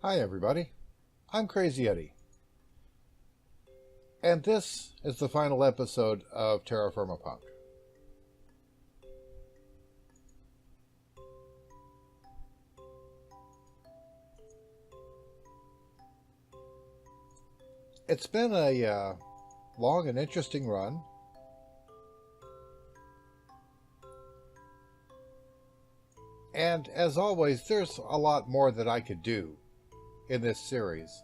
Hi everybody, I'm Crazy Eddie, and this is the final episode of Terra Firma Punk. It's been a long and interesting run. And as always, there's a lot more that I could do in this series.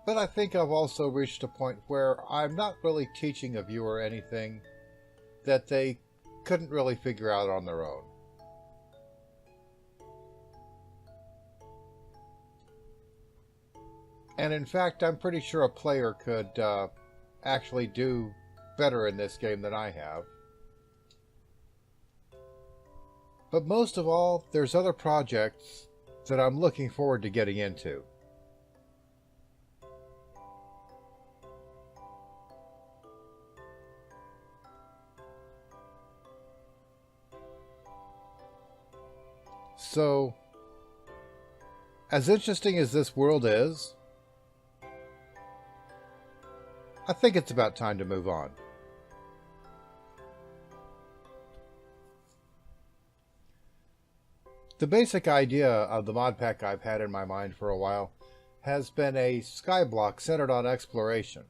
But I think I've also reached a point where I'm not really teaching a viewer anything that they couldn't really figure out on their own. And in fact, I'm pretty sure a player could actually do better in this game than I have. But most of all, there's other projects that I'm looking forward to getting into. So, as interesting as this world is, I think it's about time to move on. The basic idea of the mod pack I've had in my mind for a while has been a Skyblock centered on exploration.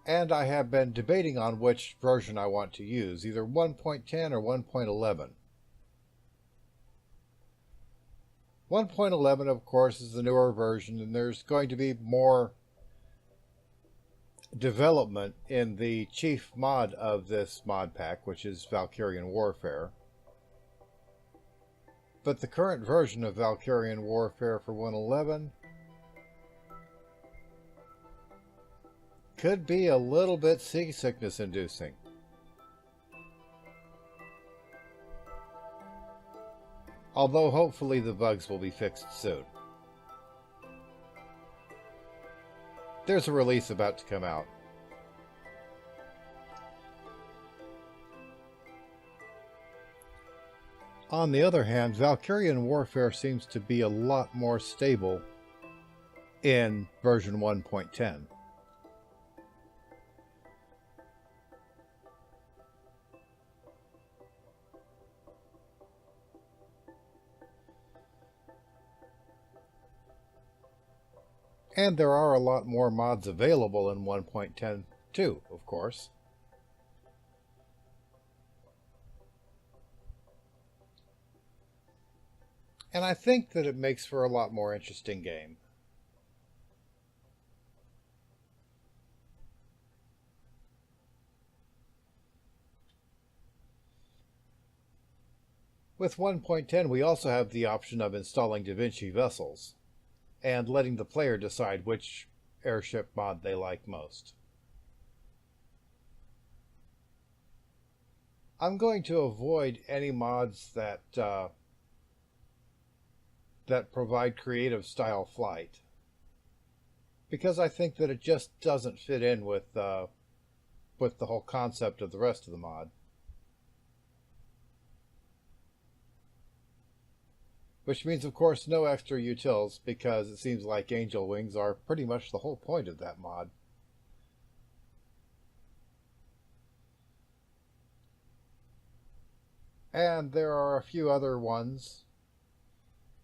And I have been debating on which version I want to use, either 1.10 or 1.11. 1.11, of course, is the newer version, and there's going to be more development in the chief mod of this mod pack, which is Valkyrian Warfare. But the current version of Valkyrian Warfare for 1.11 could be a little bit seasickness inducing. Although hopefully the bugs will be fixed soon. There's a release about to come out. On the other hand, Valkyrian Warfare seems to be a lot more stable in version 1.10. And there are a lot more mods available in 1.10 too, of course. And I think that it makes for a lot more interesting game. With 1.10, we also have the option of installing Da Vinci vessels and letting the player decide which airship mod they like most. I'm going to avoid any mods that provide creative style flight, because I think that it just doesn't fit in with the whole concept of the rest of the mod. Which means, of course, no extra utils, because it seems like angel wings are pretty much the whole point of that mod. And there are a few other ones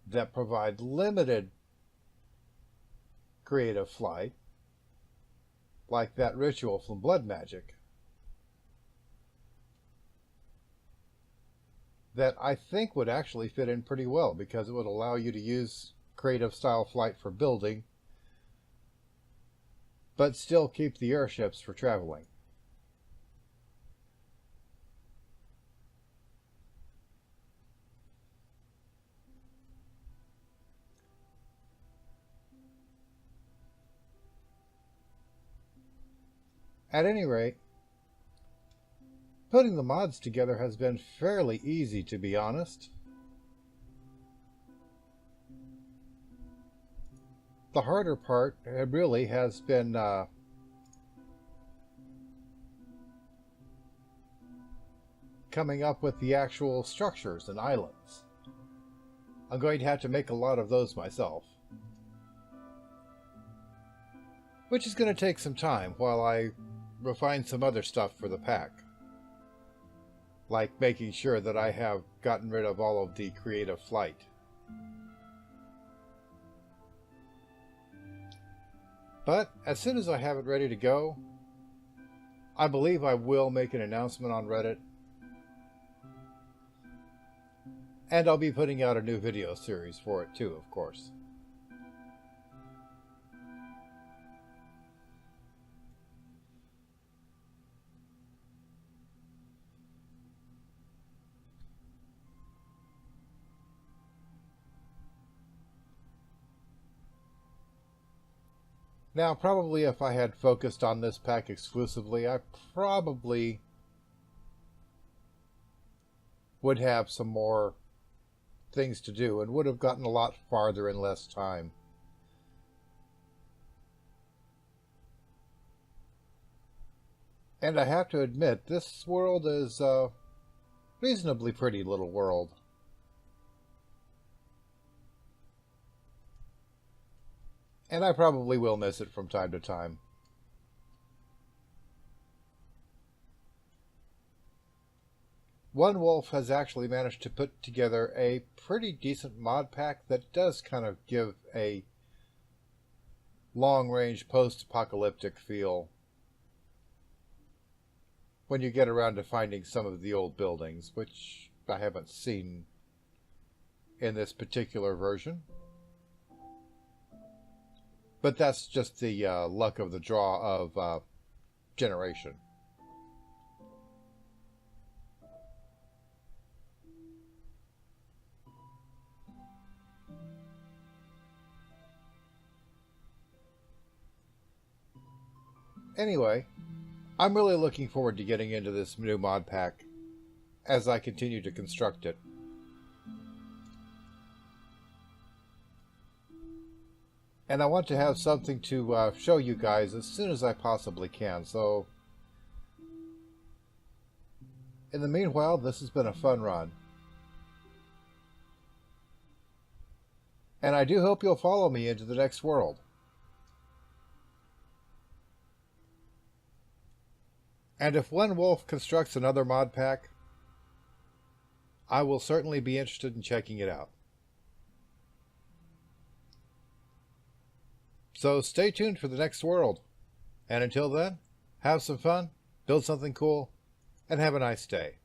that provide limited creative flight, like that ritual from Blood Magic, that I think would actually fit in pretty well, because it would allow you to use creative style flight for building, but still keep the airships for traveling. At any rate, putting the mods together has been fairly easy, to be honest. The harder part really has been coming up with the actual structures and islands. I'm going to have to make a lot of those myself, which is going to take some time while I refine some other stuff for the pack, like making sure that I have gotten rid of all of the creative flight. But as soon as I have it ready to go, I believe I will make an announcement on Reddit, and I'll be putting out a new video series for it too, of course. Now, probably if I had focused on this pack exclusively, I probably would have some more things to do and would have gotten a lot farther in less time. And I have to admit, this world is a reasonably pretty little world. And I probably will miss it from time to time. One Wolf has actually managed to put together a pretty decent mod pack that does kind of give a long-range post-apocalyptic feel when you get around to finding some of the old buildings, which I haven't seen in this particular version. But that's just the luck of the draw of generation. Anyway, I'm really looking forward to getting into this new mod pack as I continue to construct it. And I want to have something to show you guys as soon as I possibly can, so in the meanwhile, this has been a fun run. And I do hope you'll follow me into the next world. And if One Wolf constructs another mod pack, I will certainly be interested in checking it out. So stay tuned for the next world. And until then, have some fun, build something cool, and have a nice day.